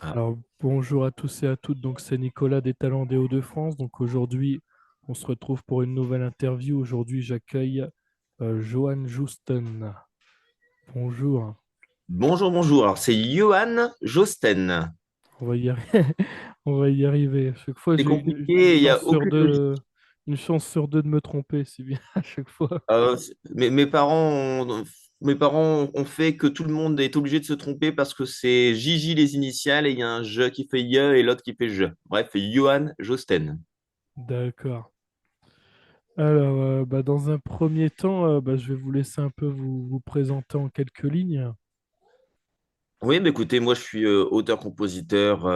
Ah, Alors, bonjour à tous et à toutes. Donc, c'est Nicolas des Talents des Hauts-de-France. Donc, aujourd'hui, on se retrouve pour une nouvelle interview. Aujourd'hui, j'accueille Johan Jousten. Bonjour. bonjour, bonjour. Alors, c'est Johan Josten. On va y arriver. On va y arriver. À chaque fois, C'est j'ai compliqué, il n'y a aucune logique. une chance sur deux de me tromper, si bien à chaque fois. Mes parents ont fait que tout le monde est obligé de se tromper parce que c'est Gigi les initiales et il y a un je qui fait ye et l'autre qui fait je. Bref, Johan Josten. D'accord. Alors, dans un premier temps, je vais vous laisser un peu vous présenter en quelques lignes. Oui, mais écoutez, moi je suis auteur-compositeur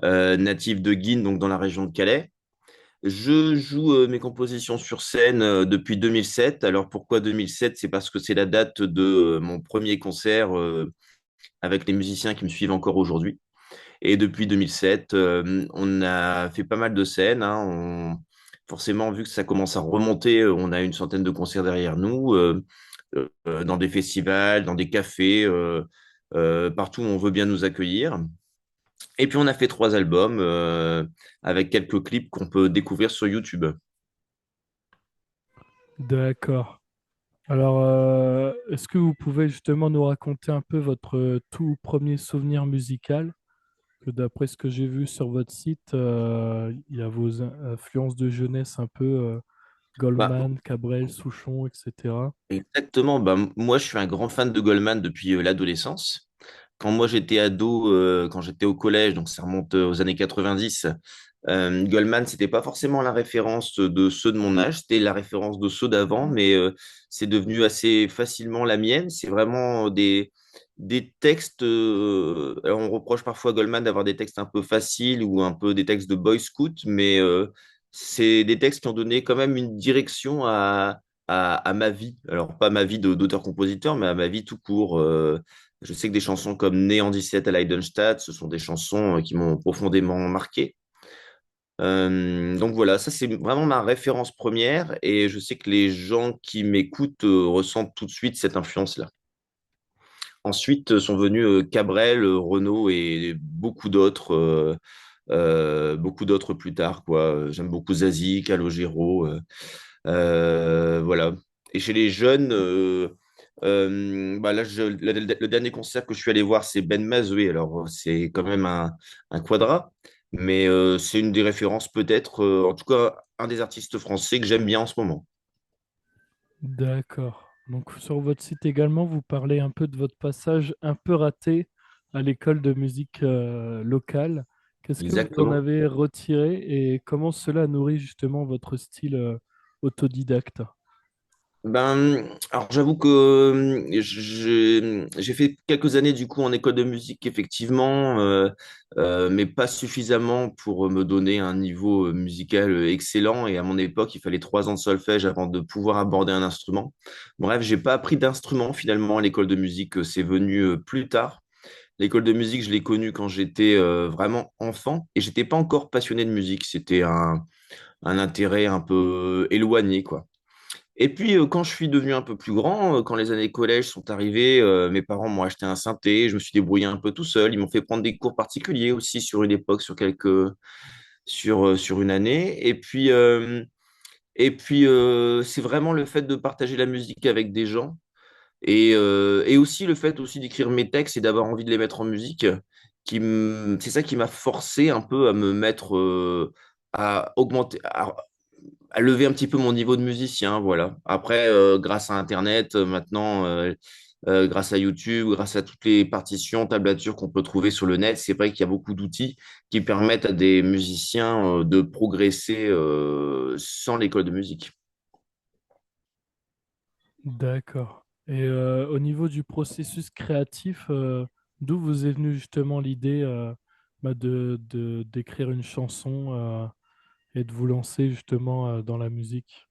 natif de Guînes, donc dans la région de Calais. Je joue mes compositions sur scène depuis 2007. Alors pourquoi 2007? C'est parce que c'est la date de mon premier concert avec les musiciens qui me suivent encore aujourd'hui. Et depuis 2007, on a fait pas mal de scènes, hein. Forcément, vu que ça commence à remonter, on a une centaine de concerts derrière nous, dans des festivals, dans des cafés, partout où on veut bien nous accueillir. Et puis on a fait 3 albums avec quelques clips qu'on peut découvrir sur YouTube. D'accord. Alors, est-ce que vous pouvez justement nous raconter un peu votre tout premier souvenir musical? Que d'après ce que j'ai vu sur votre site, il y a vos influences de jeunesse un peu Bah, Goldman, Cabrel, Souchon, etc. exactement. Bah, moi, je suis un grand fan de Goldman depuis l'adolescence. Quand moi j'étais ado, quand j'étais au collège, donc ça remonte aux années 90, Goldman, c'était pas forcément la référence de ceux de mon âge, c'était la référence de ceux d'avant, mais c'est devenu assez facilement la mienne. C'est vraiment des textes. Alors on reproche parfois à Goldman d'avoir des textes un peu faciles ou un peu des textes de boy scout, mais c'est des textes qui ont donné quand même une direction à ma vie. Alors, pas ma vie d'auteur-compositeur, mais à ma vie tout court. Je sais que des chansons comme Né en 17 à Leidenstadt, ce sont des chansons qui m'ont profondément marqué. Donc voilà, ça c'est vraiment ma référence première et je sais que les gens qui m'écoutent ressentent tout de suite cette influence-là. Ensuite sont venus Cabrel, Renaud et beaucoup d'autres plus tard, quoi. J'aime beaucoup Zazie, Calogero. Voilà. Et chez les jeunes, là, le dernier concert que je suis allé voir, c'est Ben Mazoué. Alors, c'est quand même un quadra, mais c'est une des références peut-être, en tout cas, un des artistes français que j'aime bien en ce moment. D'accord. Donc sur votre site également, vous parlez un peu de votre passage un peu raté à l'école de musique locale. Qu'est-ce que vous en Exactement. avez retiré et comment cela nourrit justement votre style autodidacte? Alors j'avoue que j'ai fait quelques années du coup en école de musique effectivement, mais pas suffisamment pour me donner un niveau musical excellent. Et à mon époque, il fallait 3 ans de solfège avant de pouvoir aborder un instrument. Bref, j'ai pas appris d'instrument finalement à l'école de musique. C'est venu plus tard. L'école de musique, je l'ai connue quand j'étais vraiment enfant et j'étais pas encore passionné de musique. C'était un intérêt un peu éloigné, quoi. Et puis, quand je suis devenu un peu plus grand, quand les années collège sont arrivées, mes parents m'ont acheté un synthé, je me suis débrouillé un peu tout seul. Ils m'ont fait prendre des cours particuliers aussi sur une époque, sur une année. Et puis, c'est vraiment le fait de partager la musique avec des gens et aussi le fait aussi d'écrire mes textes et d'avoir envie de les mettre en musique, c'est ça qui m'a forcé un peu à me mettre, à augmenter, à lever un petit peu mon niveau de musicien, voilà. Après, grâce à Internet, maintenant, grâce à YouTube, grâce à toutes les partitions, tablatures qu'on peut trouver sur le net, c'est vrai qu'il y a beaucoup d'outils qui permettent à des musiciens, de progresser, sans l'école de musique. D'accord. Et au niveau du processus créatif, d'où vous est venue justement l'idée d'écrire une chanson et de vous lancer justement dans la musique?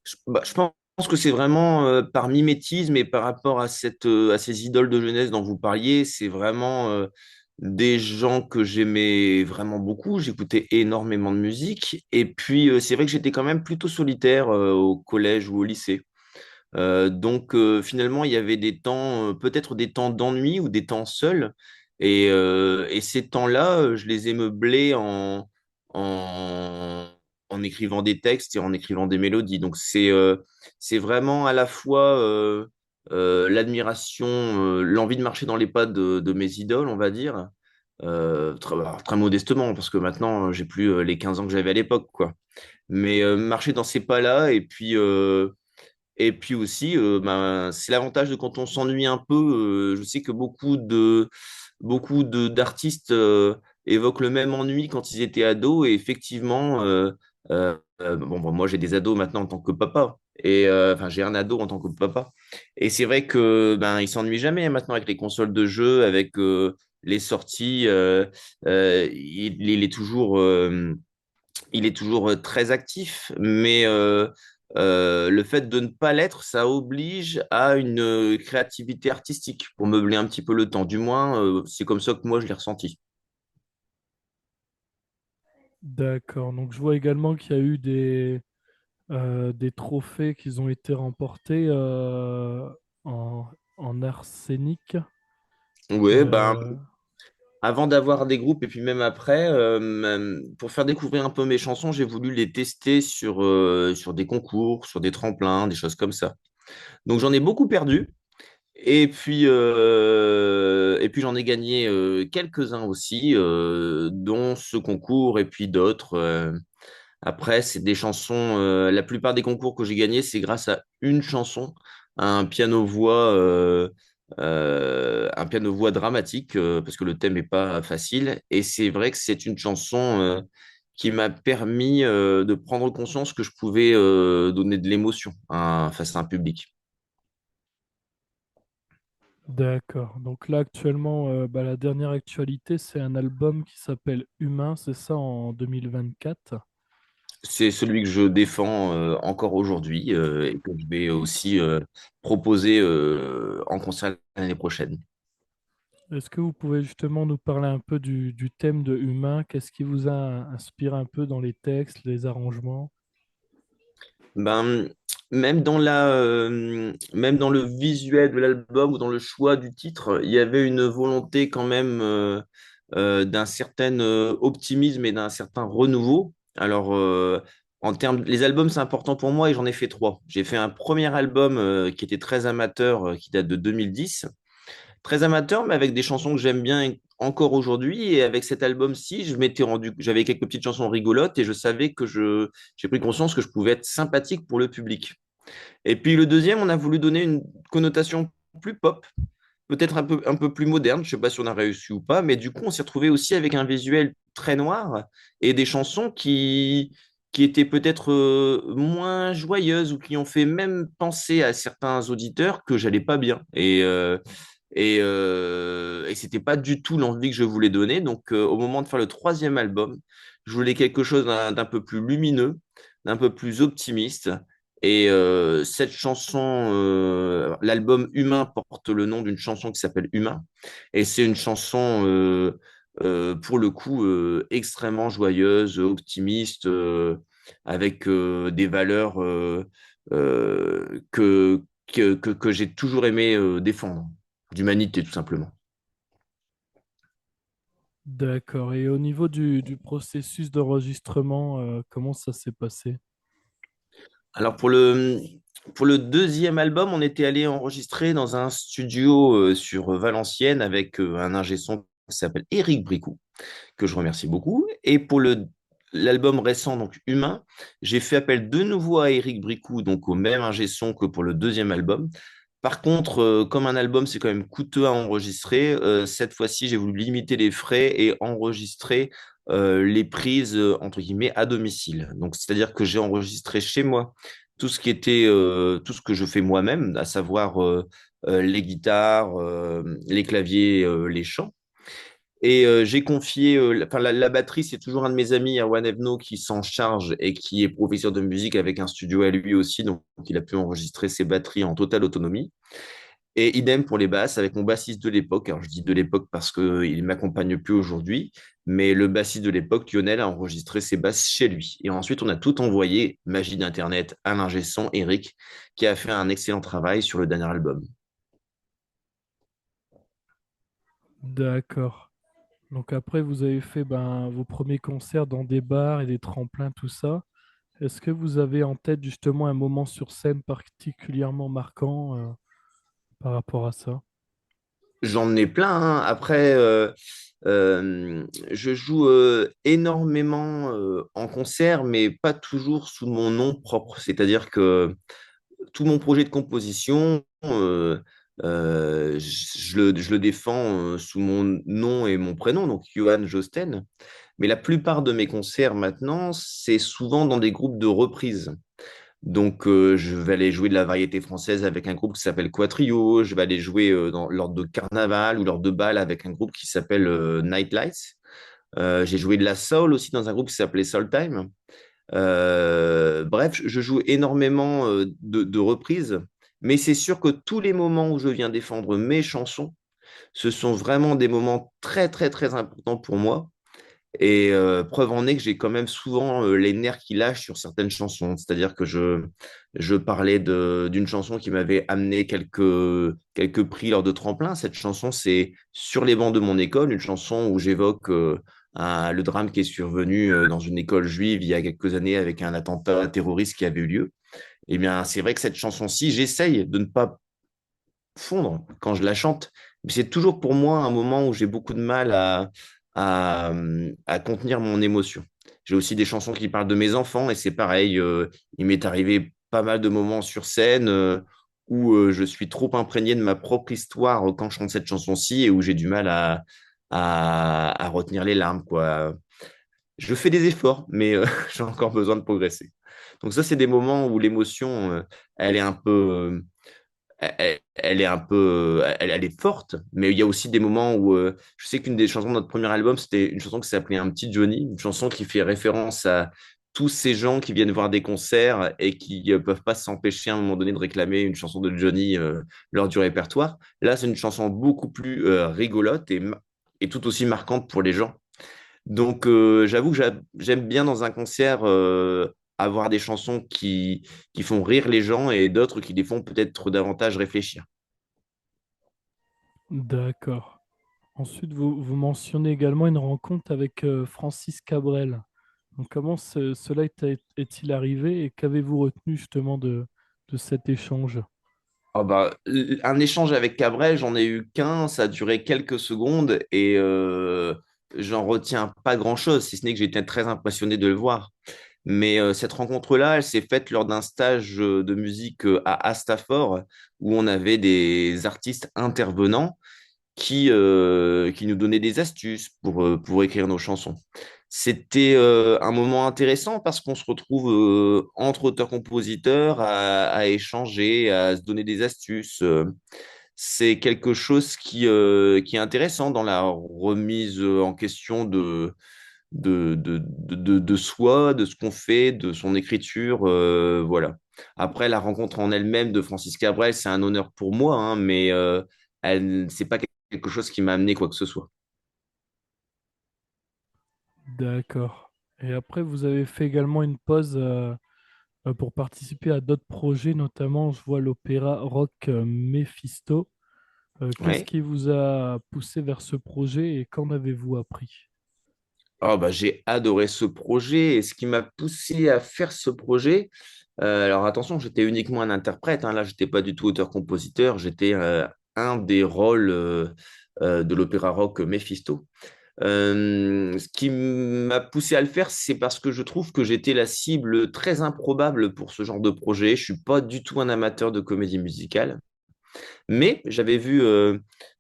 Je pense que c'est vraiment par mimétisme et par rapport à ces idoles de jeunesse dont vous parliez, c'est vraiment des gens que j'aimais vraiment beaucoup. J'écoutais énormément de musique. Et puis, c'est vrai que j'étais quand même plutôt solitaire au collège ou au lycée. Donc, finalement, il y avait des temps, peut-être des temps d'ennui ou des temps seuls. Et ces temps-là, je les ai meublés en, en écrivant des textes et en écrivant des mélodies. Donc c'est vraiment à la fois l'admiration, l'envie de marcher dans les pas de mes idoles, on va dire, très modestement, parce que maintenant, j'ai plus les 15 ans que j'avais à l'époque, quoi. Mais marcher dans ces pas-là, et puis aussi, ben, c'est l'avantage de quand on s'ennuie un peu. Je sais que d'artistes évoquent le même ennui quand ils étaient ados. Et effectivement, bon, moi j'ai des ados maintenant en tant que papa. Et enfin, j'ai un ado en tant que papa. Et c'est vrai que ben il s'ennuie jamais maintenant avec les consoles de jeux, avec les sorties. Il est toujours très actif, mais le fait de ne pas l'être, ça oblige à une créativité artistique pour meubler un petit peu le temps. Du moins, c'est comme ça que moi je l'ai ressenti. D'accord. Donc je vois également qu'il y a eu des trophées qui ont été remportés en, en arsenic. Oui, ben, Euh, avant d'avoir des groupes et puis même après, pour faire découvrir un peu mes chansons, j'ai voulu les tester sur des concours, sur des tremplins, des choses comme ça. Donc j'en ai beaucoup perdu. Et puis j'en ai gagné quelques-uns aussi, dont ce concours et puis d'autres. Après, c'est des chansons. La plupart des concours que j'ai gagnés, c'est grâce à une chanson, un piano-voix, un piano-voix dramatique, parce que le thème n'est pas facile. Et c'est vrai que c'est une chanson qui m'a permis de prendre conscience que je pouvais donner de l'émotion face à un public. d'accord. Donc là actuellement, bah, la dernière actualité, c'est un album qui s'appelle Humain, c'est ça en 2024. C'est celui que je défends encore aujourd'hui et que je vais aussi proposer en concert l'année prochaine. Est-ce que vous pouvez justement nous parler un peu du thème de Humain? Qu'est-ce qui vous a inspiré un peu dans les textes, les arrangements? Ben, même dans le visuel de l'album ou dans le choix du titre, il y avait une volonté quand même d'un certain optimisme et d'un certain renouveau. Alors, les albums, c'est important pour moi et j'en ai fait trois. J'ai fait un premier album qui était très amateur, qui date de 2010. Très amateur, mais avec des chansons que j'aime bien encore aujourd'hui. Et avec cet album-ci, j'avais quelques petites chansons rigolotes et je savais j'ai pris conscience que je pouvais être sympathique pour le public. Et puis le deuxième, on a voulu donner une connotation plus pop, peut-être un peu plus moderne. Je sais pas si on a réussi ou pas, mais du coup, on s'est retrouvé aussi avec un visuel très noir et des chansons qui étaient peut-être moins joyeuses ou qui ont fait même penser à certains auditeurs que j'allais pas bien. Et c'était pas du tout l'envie que je voulais donner. Donc, au moment de faire le troisième album, je voulais quelque chose d'un peu plus lumineux, d'un peu plus optimiste. Et cette chanson, l'album Humain porte le nom d'une chanson qui s'appelle Humain. Et c'est une chanson, pour le coup, extrêmement joyeuse, optimiste, avec des valeurs que j'ai toujours aimé défendre, d'humanité tout simplement. D'accord. Et au niveau du processus d'enregistrement, comment ça s'est passé? Alors pour le deuxième album, on était allé enregistrer dans un studio sur Valenciennes avec un ingé son qui s'appelle Éric Bricou, que je remercie beaucoup. Et pour l'album récent, donc Humain, j'ai fait appel de nouveau à Éric Bricou, donc au même ingé son que pour le deuxième album. Par contre, comme un album, c'est quand même coûteux à enregistrer, cette fois-ci, j'ai voulu limiter les frais et enregistrer les prises, entre guillemets, à domicile. Donc, c'est-à-dire que j'ai enregistré chez moi tout ce que je fais moi-même, à savoir les guitares, les claviers, les chants. Et j'ai confié, la batterie, c'est toujours un de mes amis, Erwan Evno, qui s'en charge et qui est professeur de musique avec un studio à lui aussi. Donc, il a pu enregistrer ses batteries en totale autonomie. Et idem pour les basses avec mon bassiste de l'époque. Alors, je dis de l'époque parce qu'il ne m'accompagne plus aujourd'hui. Mais le bassiste de l'époque, Lionel, a enregistré ses basses chez lui. Et ensuite, on a tout envoyé, magie d'Internet, à l'ingé son, Eric, qui a fait un excellent travail sur le dernier album. D'accord. Donc après, vous avez fait ben, vos premiers concerts dans des bars et des tremplins, tout ça. Est-ce que vous avez en tête justement un moment sur scène particulièrement marquant par rapport à ça? J'en ai plein, hein. Après, je joue énormément en concert, mais pas toujours sous mon nom propre. C'est-à-dire que tout mon projet de composition, je le défends sous mon nom et mon prénom, donc Johan Josten. Mais la plupart de mes concerts maintenant, c'est souvent dans des groupes de reprises. Donc, je vais aller jouer de la variété française avec un groupe qui s'appelle Quatrio. Je vais aller jouer lors de carnaval ou lors de bal avec un groupe qui s'appelle Night Lights. J'ai joué de la soul aussi dans un groupe qui s'appelait Soul Time. Bref, je joue énormément de reprises, mais c'est sûr que tous les moments où je viens défendre mes chansons, ce sont vraiment des moments très, très, très importants pour moi. Et preuve en est que j'ai quand même souvent les nerfs qui lâchent sur certaines chansons. C'est-à-dire que je parlais d'une chanson qui m'avait amené quelques prix lors de tremplin. Cette chanson, c'est Sur les bancs de mon école, une chanson où j'évoque le drame qui est survenu dans une école juive il y a quelques années avec un attentat terroriste qui avait eu lieu. Eh bien, c'est vrai que cette chanson-ci, j'essaye de ne pas fondre quand je la chante. Mais c'est toujours pour moi un moment où j'ai beaucoup de mal à contenir mon émotion. J'ai aussi des chansons qui parlent de mes enfants et c'est pareil. Il m'est arrivé pas mal de moments sur scène où je suis trop imprégné de ma propre histoire quand je chante cette chanson-ci et où j'ai du mal à retenir les larmes, quoi. Je fais des efforts, mais j'ai encore besoin de progresser. Donc ça, c'est des moments où l'émotion, elle est un peu, elle est un peu, elle est forte, mais il y a aussi des moments où je sais qu'une des chansons de notre premier album, c'était une chanson qui s'appelait Un petit Johnny, une chanson qui fait référence à tous ces gens qui viennent voir des concerts et qui peuvent pas s'empêcher à un moment donné de réclamer une chanson de Johnny lors du répertoire. Là, c'est une chanson beaucoup plus rigolote et tout aussi marquante pour les gens. Donc, j'avoue que j'aime bien dans un concert avoir des chansons qui font rire les gens et d'autres qui les font peut-être davantage réfléchir. D'accord. Ensuite, vous mentionnez également une rencontre avec Francis Cabrel. Donc, comment cela est-il arrivé et qu'avez-vous retenu justement de cet échange? Ah bah, un échange avec Cabrel, j'en ai eu qu'un, ça a duré quelques secondes et j'en retiens pas grand-chose, si ce n'est que j'étais très impressionné de le voir. Mais cette rencontre-là, elle s'est faite lors d'un stage de musique à Astafor, où on avait des artistes intervenants qui nous donnait des astuces pour écrire nos chansons. C'était un moment intéressant parce qu'on se retrouve entre auteurs-compositeurs à échanger, à se donner des astuces. C'est quelque chose qui est intéressant dans la remise en question de soi, de ce qu'on fait, de son écriture. Voilà. Après, la rencontre en elle-même de Francis Cabrel, c'est un honneur pour moi, hein, mais c'est pas quelque chose qui m'a amené quoi que ce soit. D'accord. Et après, vous avez fait également une pause pour participer à d'autres projets, notamment, je vois l'opéra rock Mephisto. Qu'est-ce Ouais. qui vous a poussé vers ce projet et qu'en avez-vous appris? Oh, bah, j'ai adoré ce projet et ce qui m'a poussé à faire ce projet, alors attention, j'étais uniquement un interprète, hein, là, j'étais pas du tout auteur-compositeur, j'étais un des rôles de l'opéra rock Mephisto. Ce qui m'a poussé à le faire, c'est parce que je trouve que j'étais la cible très improbable pour ce genre de projet. Je suis pas du tout un amateur de comédie musicale, mais j'avais vu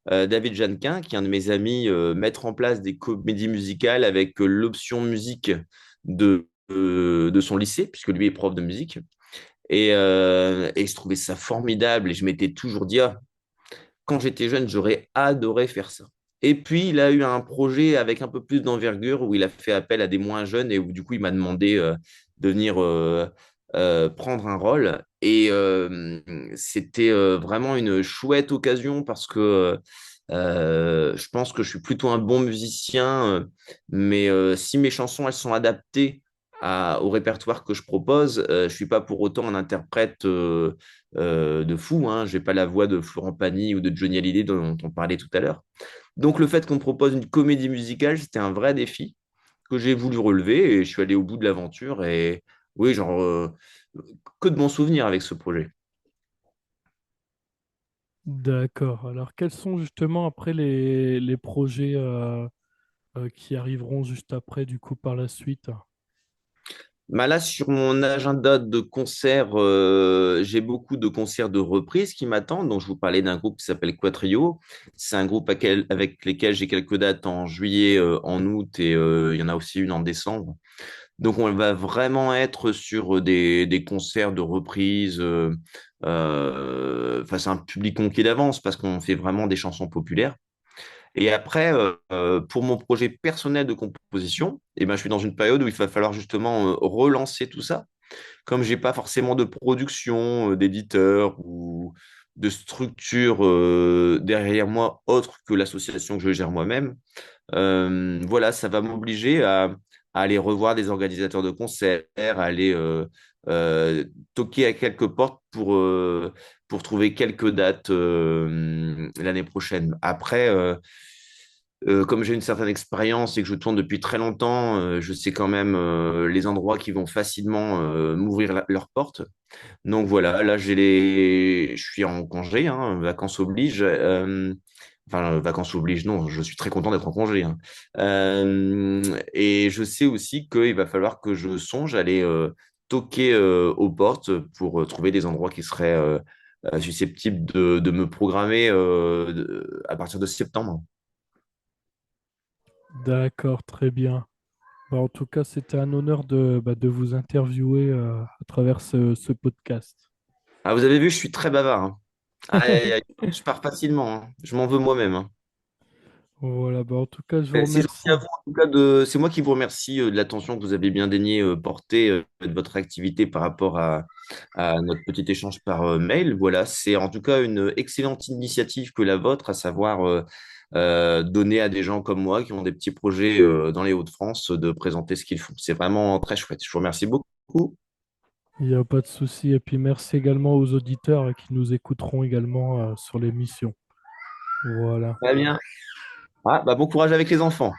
David Jeannequin, qui est un de mes amis, mettre en place des comédies musicales avec l'option musique de son lycée, puisque lui est prof de musique. Et je trouvais ça formidable et je m'étais toujours dit, ah, quand j'étais jeune, j'aurais adoré faire ça. Et puis, il a eu un projet avec un peu plus d'envergure où il a fait appel à des moins jeunes et où du coup, il m'a demandé de venir prendre un rôle. Et c'était vraiment une chouette occasion parce que je pense que je suis plutôt un bon musicien, mais si mes chansons, elles sont adaptées au répertoire que je propose. Je suis pas pour autant un interprète de fou, hein. J'ai pas la voix de Florent Pagny ou de Johnny Hallyday dont on parlait tout à l'heure. Donc le fait qu'on me propose une comédie musicale, c'était un vrai défi que j'ai voulu relever et je suis allé au bout de l'aventure et oui, genre que de bons souvenirs avec ce projet. D'accord. Alors, quels sont justement après les projets qui arriveront juste après, du coup, par la suite? Bah là, sur mon agenda de concerts, j'ai beaucoup de concerts de reprises qui m'attendent. Donc, je vous parlais d'un groupe qui s'appelle Quatrio. C'est un groupe avec lesquels j'ai quelques dates en juillet, en août et il y en a aussi une en décembre. Donc, on va vraiment être sur des concerts de reprises face à un public conquis d'avance parce qu'on fait vraiment des chansons populaires. Et après, pour mon projet personnel de composition, eh ben, je suis dans une période où il va falloir justement relancer tout ça. Comme j'ai pas forcément de production, d'éditeur ou de structure derrière moi autre que l'association que je gère moi-même, voilà, ça va m'obliger à aller revoir des organisateurs de concerts, à aller toquer à quelques portes pour trouver quelques dates l'année prochaine. Après, comme j'ai une certaine expérience et que je tourne depuis très longtemps, je sais quand même les endroits qui vont facilement m'ouvrir leurs portes. Donc voilà, là je suis en congé, hein, vacances oblige. Enfin, vacances oblige, non, je suis très content d'être en congé, hein. Et je sais aussi qu'il va falloir que je songe à aller toquer aux portes pour trouver des endroits qui seraient susceptibles de me programmer à partir de septembre. D'accord, très bien. Bah, en tout cas, c'était un honneur de vous interviewer à travers ce podcast. Ah, vous avez vu, je suis très bavard, hein. Aïe, aïe, aïe. Je pars facilement, hein. Je m'en veux moi-même, hein. Voilà, bah, en tout cas, je vous C'est gentil à remercie. vous, en tout cas, c'est moi qui vous remercie de l'attention que vous avez bien daigné porter de votre activité par rapport à notre petit échange par mail. Voilà, c'est en tout cas une excellente initiative que la vôtre, à savoir donner à des gens comme moi qui ont des petits projets dans les Hauts-de-France de présenter ce qu'ils font. C'est vraiment très chouette. Je vous remercie beaucoup. Il n'y a pas de souci. Et puis merci également aux auditeurs qui nous écouteront également sur l'émission. Voilà. Très bien. Ah, bah, bon courage avec les enfants.